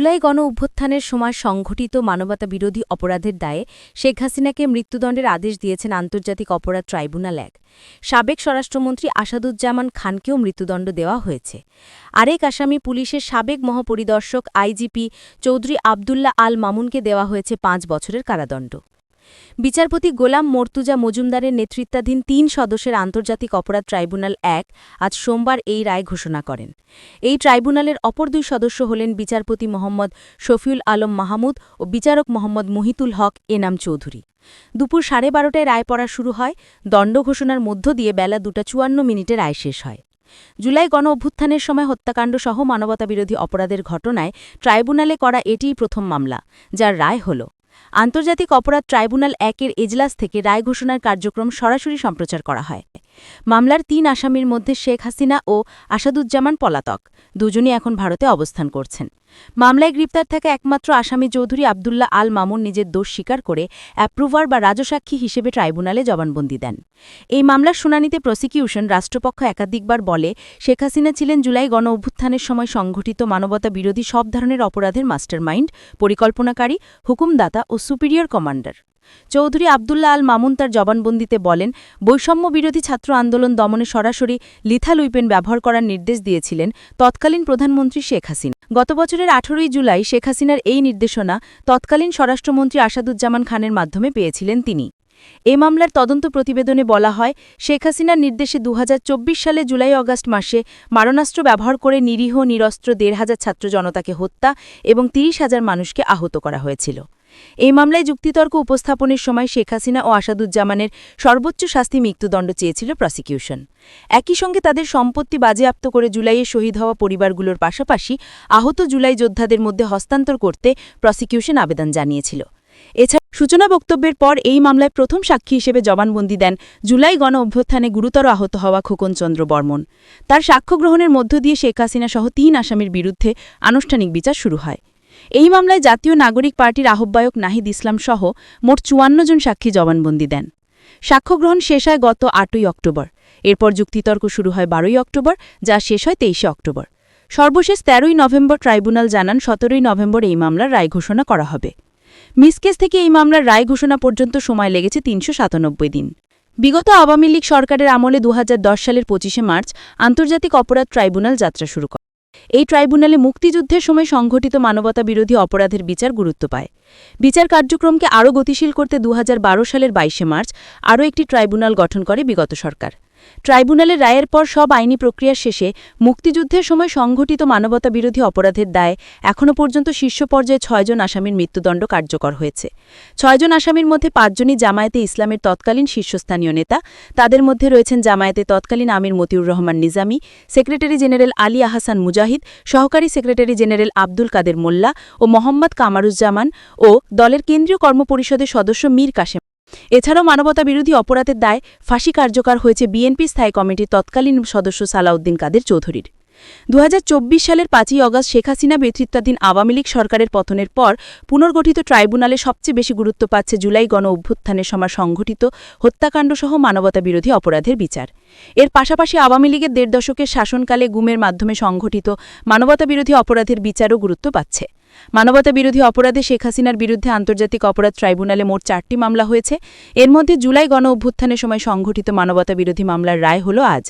জুলাই গণ-অভ্যুত্থানের সময় সংঘটিত মানবতাবিরোধী অপরাধের দায়ে শেখ হাসিনাকে মৃত্যুদণ্ডের আদেশ দিয়েছেন আন্তর্জাতিক অপরাধ ট্রাইব্যুনাল ১। সাবেক স্বরাষ্ট্রমন্ত্রী আসাদুজ্জামান খানকেও মৃত্যুদণ্ড দেওয়া হয়েছে। আরেক আসামি পুলিশের সাবেক মহাপরিদর্শক আইজিপি চৌধুরী আবদুল্লাহ আল মামুনকে দেওয়া হয়েছে ৫ বছরের কারাদণ্ড। বিচারপতি গোলাম মর্তুজা মজুমদারের নেতৃত্বাধীন ৩ সদস্যের আন্তর্জাতিক অপরাধ ট্রাইব্যুনাল ১ আজ সোমবার এই রায় ঘোষণা করেন। এই ট্রাইব্যুনালের অপর ২ সদস্য হলেন বিচারপতি মোহাম্মদ শফিউল আলম মাহমুদ ও বিচারক মোহাম্মদ মুহিতুল হক এনাম চৌধুরী। দুপুর ১২:৩০টায় রায় পড়া শুরু হয়। দণ্ড ঘোষণার মধ্য দিয়ে বেলা ২:৫৪ রায় শেষ হয়। জুলাই গণ-অভ্যুত্থানের সময় হত্যাকাণ্ডসহ মানবতাবিরোধী অপরাধের ঘটনায় ট্রাইব্যুনালে করা এটিই প্রথম মামলা, যার রায় হল। আন্তর্জাতিক অপরাধ ট্রাইব্যুনাল ১-এর এজলাস থেকে রায় ঘোষণার কার্যক্রম সরাসরি সম্প্রচার করা হয়। মামলার ৩ আসামির মধ্যে শেখ হাসিনা ও আসাদুজ্জামান পলাতক, দুজনই এখন ভারতে অবস্থান করছেন। মামলায় গ্রেপ্তার থাকা একমাত্র আসামি চৌধুরী আবদুল্লাহ আল মামুন নিজের দোষ স্বীকার করে অ্যাপ্রুভার বা রাজসাক্ষী হিসেবে ট্রাইব্যুনালে জবানবন্দি দেন। এই মামলার শুনানিতে প্রসিকিউশন রাষ্ট্রপক্ষ একাধিকবার বলে, শেখ হাসিনা ছিলেন জুলাই গণ-অভ্যুত্থানের সময় সংঘটিত মানবতাবিরোধী সব ধরনের অপরাধের মাস্টারমাইন্ড, পরিকল্পনাকারী, হুকুমদাতা ও সুপিরিয়র কমান্ডার। চৌধুরী আবদুল্লাহ আল মামুন তার জবানবন্দিতে বলেন, বৈষম্য বিরোধী ছাত্র আন্দোলন দমনে সরাসরি লিথাল উইপেন ব্যবহার করার নির্দেশ দিয়েছিলেন তৎকালীন প্রধানমন্ত্রী শেখ হাসিনা। গত বছরের ১৮ জুলাই শেখ হাসিনার এই নির্দেশনা তৎকালীন স্বরাষ্ট্রমন্ত্রী আসাদুজ্জামান খানের মাধ্যমে পেয়েছিলেন তিনি। এ মামলার তদন্ত প্রতিবেদনে বলা হয়, শেখ হাসিনার নির্দেশে ২০২৪ সালে জুলাই-আগস্ট মাসে মারণাস্ত্র ব্যবহার করে নিরীহ নিরস্ত্র ১৫০০ ছাত্র জনতাকে হত্যা এবং ৩০,০০০ মানুষকে আহত করা হয়েছিল। এই মামলায় যুক্তিতর্ক উপস্থাপনের সময় শেখ হাসিনা ও আসাদুজ্জামানের সর্বোচ্চ শাস্তি মৃত্যুদণ্ড চেয়েছিল প্রসিকিউশন। একই সঙ্গে তাদের সম্পত্তি বাজেয়াপ্ত করে জুলাইয়ে শহীদ হওয়া পরিবারগুলোর পাশাপাশি আহত জুলাই যোদ্ধাদের মধ্যে হস্তান্তর করতে প্রসিকিউশন আবেদন জানিয়েছিল। এছাড়া সূচনা বক্তব্যের পর এই মামলায় প্রথম সাক্ষী হিসেবে জবানবন্দি দেন জুলাই গণ-অভ্যুত্থানে গুরুতর আহত হওয়া খোকন চন্দ্র বর্মন। তার সাক্ষ্য গ্রহণের মধ্য দিয়ে শেখ হাসিনা সহ ৩ আসামির বিরুদ্ধে আনুষ্ঠানিক বিচার শুরু হয়। এই মামলায় জাতীয় নাগরিক পার্টির আহ্বায়ক নাহিদ ইসলাম সহ মোট ৫৪ জন সাক্ষী জবানবন্দি দেন। সাক্ষ্যগ্রহণ শেষ হয় গত ৮ই অক্টোবর। এরপর যুক্তিতর্ক শুরু হয় ১২ই অক্টোবর, যা শেষ হয় ২৩শে অক্টোবর। সর্বশেষ ১৩ই নভেম্বর ট্রাইব্যুনাল জানান ১৭ই নভেম্বর এই মামলার রায় ঘোষণা করা হবে। মিসকেস থেকে এই মামলার রায় ঘোষণা পর্যন্ত সময় লেগেছে ৩৯৭ দিন। বিগত আওয়ামী লীগ সরকারের আমলে ২০১০ সালের ২৫শে মার্চ আন্তর্জাতিক অপরাধ ট্রাইব্যুনাল যাত্রা শুরু করে। এই ট্রাইব্যুনালে মুক্তিযুদ্ধের সময় সংঘটিত মানবতাবিরোধী অপরাধের বিচার গুরুত্ব পায়। বিচার কার্যক্রমকে আরও গতিশীল করতে ২০১২ সালের ২২শে মার্চ আরও একটি ট্রাইব্যুনাল গঠন করে বিগত সরকার। ট্রাইব্যুনালের রায়ের পর সব আইনি প্রক্রিয়ার শেষে মুক্তিযুদ্ধের সময় সংঘটিত মানবতাবিরোধী অপরাধের দায়ে এখনও পর্যন্ত শীর্ষ পর্যায়ে ৬ জন আসামির মৃত্যুদণ্ড কার্যকর হয়েছে। ৬ জন আসামির মধ্যে ৫ জনই জামায়াতে ইসলামের তৎকালীন শীর্ষস্থানীয় নেতা। তাদের মধ্যে রয়েছেন জামায়াতে তৎকালীন আমির মতিউর রহমান নিজামী, সেক্রেটারি জেনারেল আলী আহসান মুজাহিদ, সহকারী সেক্রেটারি জেনারেল আব্দুল কাদের মোল্লা ও মোহাম্মদ কামারুজ্জামান ও দলের কেন্দ্রীয় কর্মপরিষদের সদস্য মীর কাশেম। এছাড়াও মানবতাবিরোধী অপরাধের দায় ফাঁসি কার্যকর হয়েছে বিএনপি স্থায়ী কমিটির তৎকালীন সদস্য সালাউদ্দিন কাদের চৌধুরীর। ২০২৪ সালের ৫ই অগাস্ট শেখ হাসিনা নেতৃত্বাধীন আওয়ামী লীগ সরকারের পতনের পর পুনর্গঠিত ট্রাইব্যুনালে সবচেয়ে বেশি গুরুত্ব পাচ্ছে জুলাই গণ-অভ্যুত্থানের সময় সংঘটিত হত্যাকাণ্ডসহ মানবতাবিরোধী অপরাধের বিচার। এর পাশাপাশি আওয়ামী লীগের ১.৫ দশকের শাসনকালে গুমের মাধ্যমে সংঘটিত মানবতাবিরোধী অপরাধের বিচারও গুরুত্ব পাচ্ছে। মানবতাবিরোধী অপরাধে শেখ হাসিনার বিরুদ্ধে আন্তর্জাতিক অপরাধ ট্রাইব্যুনালে মোট ৪টি মামলা হয়েছে। এর মধ্যে জুলাই গণ-অভ্যুত্থানের সময় সংঘটিত মানবতাবিরোধী মামলার রায় হল আজ।